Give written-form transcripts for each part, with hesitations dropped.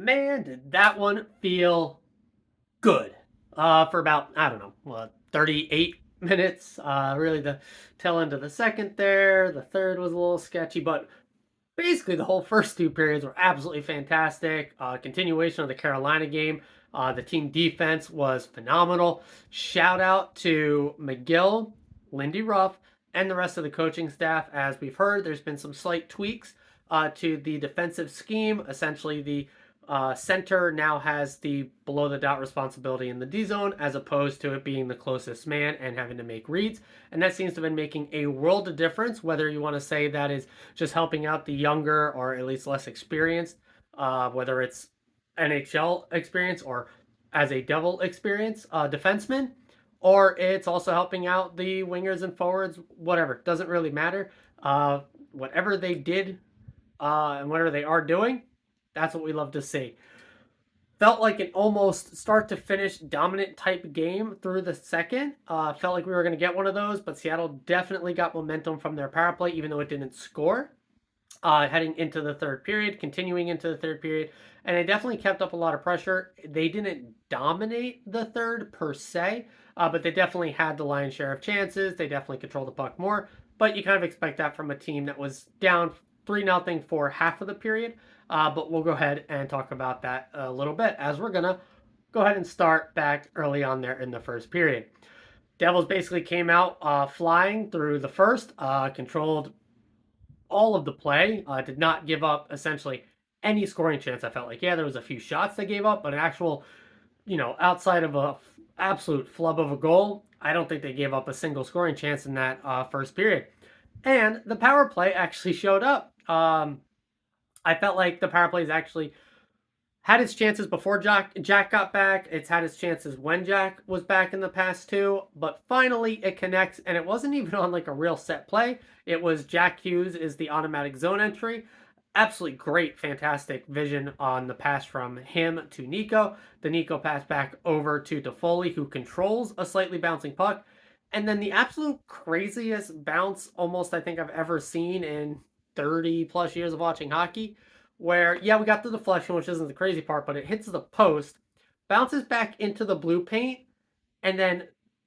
Man, did that one feel good. For about, I don't know, 38 minutes. Really the tail end of the second there. The third was a little sketchy, but basically the whole first two periods were absolutely fantastic. Continuation of the Carolina game. The team defense was phenomenal. Shout out to McGill, Lindy Ruff, and the rest of the coaching staff. As we've heard, there's been some slight tweaks to the defensive scheme. Essentially, the center now has the below the dot responsibility in the D zone as opposed to it being the closest man and having to make reads. And that seems to have been making a world of difference, whether you want to say that is just helping out the younger or at least less experienced, whether it's NHL experience or as a Devil experience defenseman, or it's also helping out the wingers and forwards, whatever. Doesn't really matter. Whatever they did and whatever they are doing, that's what we love to see. Felt like an almost start to finish dominant type game through the second. Felt like we were going to get one of those, but Seattle definitely got momentum from their power play, even though it didn't score. Heading into the third period, continuing into the third period, and it definitely kept up a lot of pressure. They didn't dominate the third per se, but they definitely had the lion's share of chances. They definitely controlled the puck more, but you kind of expect that from a team that was down 3-0 for half of the period. But we'll go ahead and talk about that a little bit as we're going to go ahead and start back early on there in the first period. Devils basically came out flying through the first, controlled all of the play, did not give up essentially any scoring chance. I felt like, yeah, there was a few shots they gave up, but an actual, outside of a absolute flub of a goal, I don't think they gave up a single scoring chance in that first period. And the power play actually showed up. I felt like the power plays actually had its chances before Jack got back. It's had its chances when Jack was back in the past too. But finally it connects, and it wasn't even on like a real set play. It was Jack Hughes is the automatic zone entry. Absolutely great, fantastic vision on the pass from him to Nico. The Nico pass back over to Toffoli, who controls a slightly bouncing puck. And then the absolute craziest bounce almost I think I've ever seen in 30 plus years of watching hockey, where, yeah, we got the deflection, which isn't the crazy part, but it hits the post, bounces back into the blue paint, and then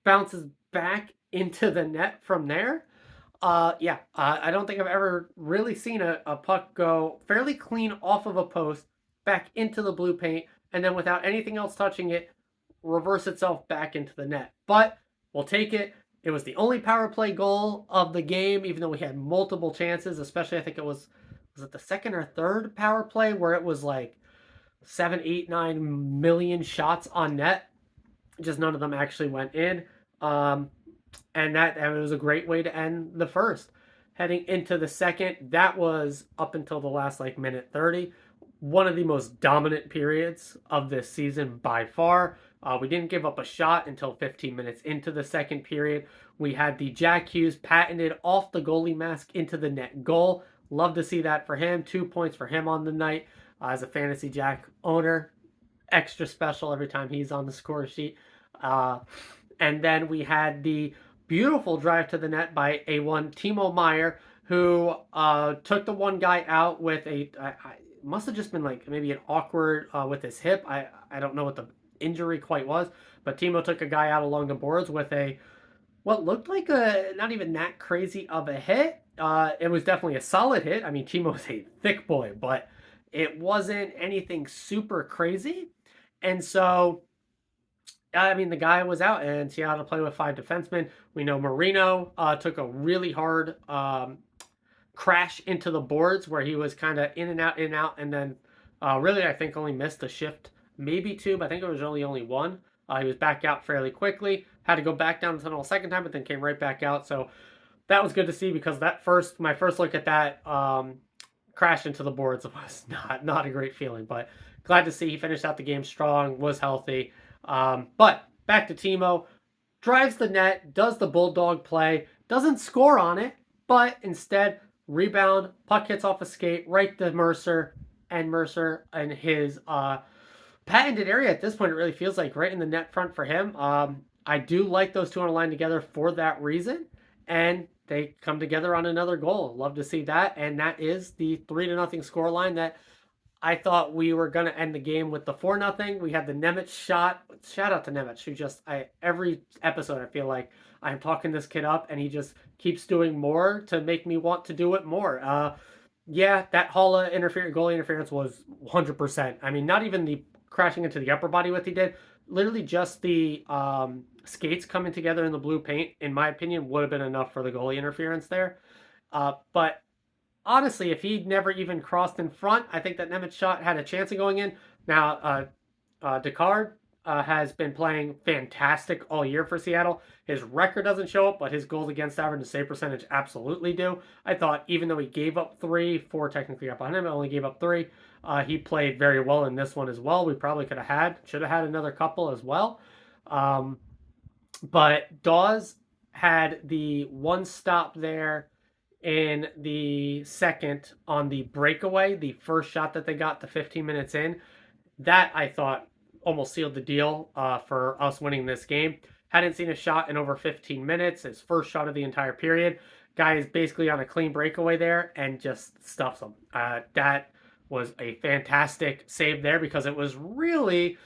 bounces back into the net from there. I don't think I've ever really seen a puck go fairly clean off of a post, back into the blue paint, and then without anything else touching it, reverse itself back into the net. But we'll take it. It was the only power play goal of the game, even though we had multiple chances, especially I think it was it the second or third power play where it was like 7, 8, 9 million shots on net. Just none of them actually went in. And it was a great way to end the first. Heading into the second, that was up until the last like minute 30. One of the most dominant periods of this season by far. We didn't give up a shot until 15 minutes into the second period. We had the Jack Hughes patented off the goalie mask into the net goal. Love to see that for him. 2 points for him on the night as a Fantasy Jack owner. Extra special every time he's on the score sheet. And then we had the beautiful drive to the net by A1 Timo Meier, who took the one guy out with must have just been like maybe an awkward with his hip. I don't know what the injury quite was, but Timo took a guy out along the boards with what looked like a not even that crazy of a hit. It was definitely a solid hit. I mean, Timo's a thick boy, but it wasn't anything super crazy. And so, I mean, the guy was out, and Seattle played with 5 defensemen. We know Marino took a really hard crash into the boards where he was kind of in and out, and then really, I think only missed a shift, maybe two, but I think it was only one. He was back out fairly quickly. Had to go back down the tunnel a second time, but then came right back out. So that was good to see because my first look at that crash into the boards was not a great feeling. But glad to see he finished out the game strong, was healthy. But back to Timo, drives the net, does the bulldog play, doesn't score on it, but instead rebound, puck hits off a skate right to Mercer, and Mercer and his patented area at this point, it really feels like right in the net front for him. I do like those two on a line together for that reason, and they come together on another goal. Love to see that, and that is the 3-0 score line that I thought we were going to end the game with the 4-0. We had the Nemec shot. Shout out to Nemec, who just, every episode, I feel like I'm talking this kid up, and he just keeps doing more to make me want to do it more. Yeah, that Halla goalie interference was 100%. I mean, not even the crashing into the upper body what he did. Literally just the skates coming together in the blue paint, in my opinion, would have been enough for the goalie interference there. But honestly, if he'd never even crossed in front, I think that Nemeth shot had a chance of going in. Now, Descartes has been playing fantastic all year for Seattle. His record doesn't show up, but his goals against average and save percentage absolutely do. I thought even though he gave up 3, 4 technically up on him, only gave up 3. He played very well in this one as well. We probably should have had another couple as well. But Dawes had the one stop there in the second on the breakaway, the first shot that they got the 15 minutes in. That I thought almost sealed the deal for us winning this game. Hadn't seen a shot in over 15 minutes. His first shot of the entire period. Guy is basically on a clean breakaway there and just stuffs him. That was a fantastic save there because it was really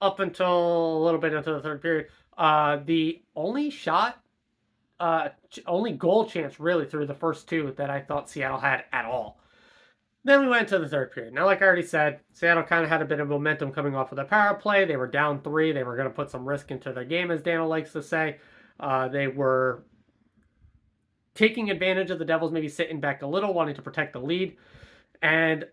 up until a little bit into the third period. The only goal chance really through the first two that I thought Seattle had at all. Then we went to the third period. Now, like I already said, Seattle kind of had a bit of momentum coming off of the power play. They were down 3. They were going to put some risk into their game, as Daniel likes to say. They were taking advantage of the Devils maybe sitting back a little, wanting to protect the lead. And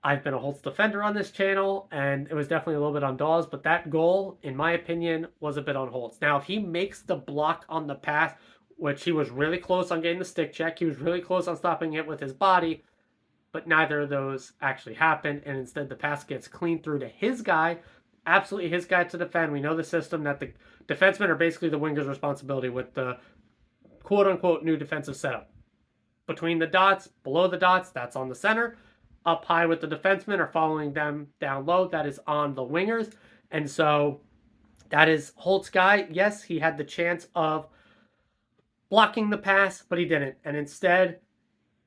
I've been a Holtz defender on this channel, and it was definitely a little bit on Dawes, but that goal, in my opinion, was a bit on Holtz. Now, if he makes the block on the pass, which he was really close on getting the stick check, he was really close on stopping it with his body, but neither of those actually happened, and instead the pass gets clean through to his guy, absolutely his guy to defend. We know the system that the defensemen are basically the winger's responsibility with the quote-unquote new defensive setup. Between the dots, below the dots, that's on the center. Up high with the defensemen or following them down low, that is on the wingers. And so that is Holt's guy. Yes, he had the chance of blocking the pass, but he didn't. And instead,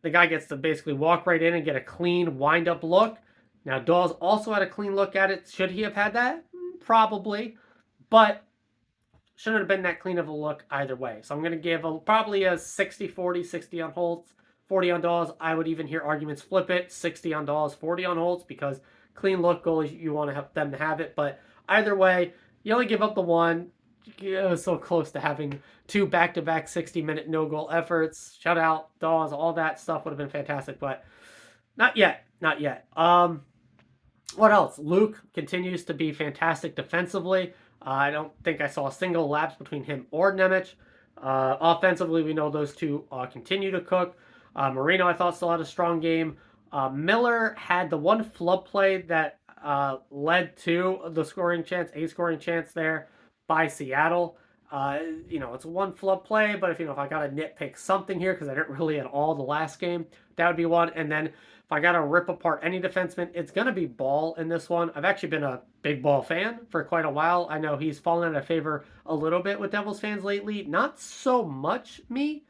the guy gets to basically walk right in and get a clean wind-up look. Now, Dawes also had a clean look at it. Should he have had that? Probably. But shouldn't have been that clean of a look either way. So I'm going to give probably a 60-40, 60 on Holtz, 40 on Dawes. I would even hear arguments flip it, 60 on Dawes, 40 on Holtz, because clean look goalies, you want to have them to have it. But either way, you only give up the one. It was so close to having 2 back-to-back 60-minute no-goal efforts. Shout out, Dawes, all that stuff would have been fantastic, but not yet. Not yet. What else? Luke continues to be fantastic defensively. I don't think I saw a single lapse between him or Nemec. Offensively, we know those two continue to cook. Marino, I thought, still had a strong game. Miller had the one flub play that led to the scoring chance there by Seattle. It's one flub play, but if I got to nitpick something here, because I didn't really at all the last game, that would be one. And then if I got to rip apart any defenseman, it's going to be Ball in this one. I've actually been a big Ball fan for quite a while. I know he's fallen out of favor a little bit with Devils fans lately. Not so much me,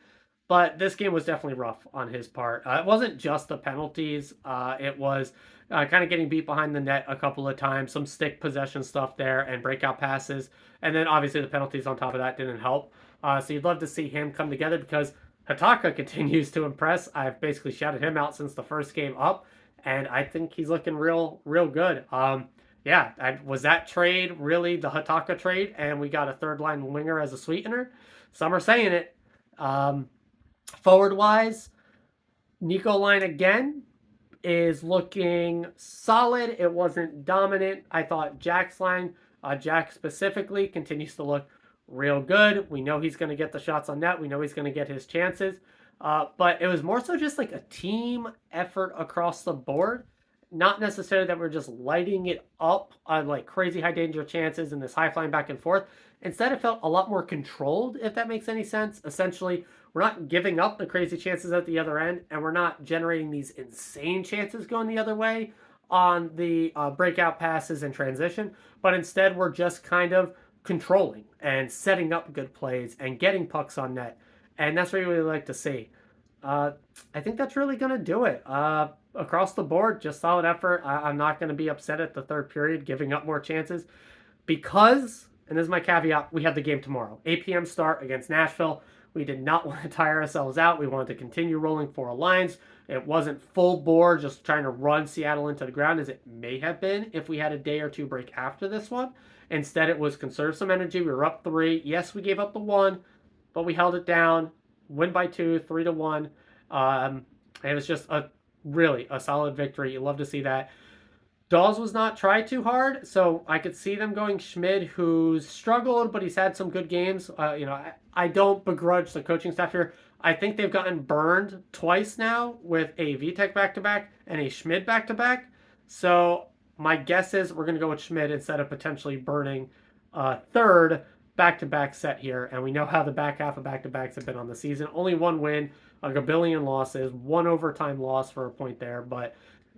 but this game was definitely rough on his part. It wasn't just the penalties. It was kind of getting beat behind the net a couple of times, some stick possession stuff there, and breakout passes. And then obviously the penalties on top of that didn't help. So you'd love to see him come together because Hataka continues to impress. I've basically shouted him out since the first game up, and I think he's looking real good. Was that trade really the Hataka trade, and we got a third line winger as a sweetener? Some are saying it. Forward-wise, Nico line again is looking solid. It wasn't dominant. I thought Jack's line, Jack specifically, continues to look real good. We know he's going to get the shots on net. We know he's going to get his chances. But it was more so just like a team effort across the board. Not necessarily that we're just lighting it up on like crazy high danger chances and this high flying back and forth. Instead, it felt a lot more controlled, if that makes any sense. Essentially, we're not giving up the crazy chances at the other end, and we're not generating these insane chances going the other way on the breakout passes and transition, but instead we're just kind of controlling and setting up good plays and getting pucks on net, and that's what we really like to see. I think that's really going to do it. across the board, just solid effort. I'm not going to be upset at the third period, giving up more chances because, and this is my caveat, we have the game tomorrow. 8 p.m. start against Nashville. We did not want to tire ourselves out. We wanted to continue rolling 4 lines. It wasn't full bore, just trying to run Seattle into the ground as it may have been if we had a day or two break after this one. Instead, it was conserve some energy. We were up 3. Yes, we gave up the 1, but we held it down. Win by 2, 3-1. It was just really a solid victory. You love to see that. Dawes was not tried too hard, so I could see them going Schmid, who's struggled, but he's had some good games. I don't begrudge the coaching staff here. I think they've gotten burned twice now with a VTech back-to-back and a Schmid back-to-back. So my guess is we're going to go with Schmid instead of potentially burning a third back-to-back set here. And we know how the back half of back-to-backs have been on the season. Only 1 win, a gabillion losses, 1 overtime loss for a point there, but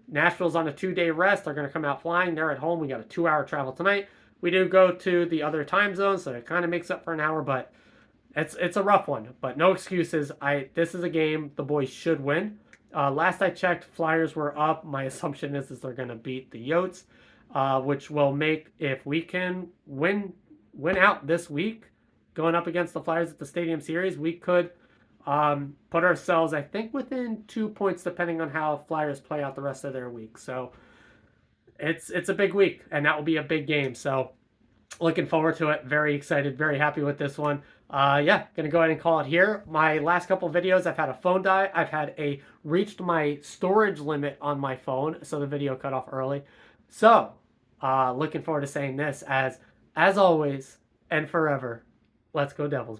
Nashville's on a 2-day rest. They're going to come out flying. They're at home. We got a 2-hour travel tonight. We do go to the other time zone, so it kind of makes up for an hour, but it's a rough one. But no excuses. This is a game the boys should win. Last I checked, Flyers were up. My assumption is they're going to beat the Yotes, which will make, if we can win out this week, going up against the Flyers at the Stadium Series, we could put ourselves, I think, within 2 points, depending on how Flyers play out the rest of their week. So it's a big week, and that will be a big game. So looking forward to it. Very excited. Very happy with this one. Yeah, gonna go ahead and call it here. My last couple videos, I've had a phone die. I've had reached my storage limit on my phone, so the video cut off early. So looking forward to saying this as always and forever. Let's go Devils.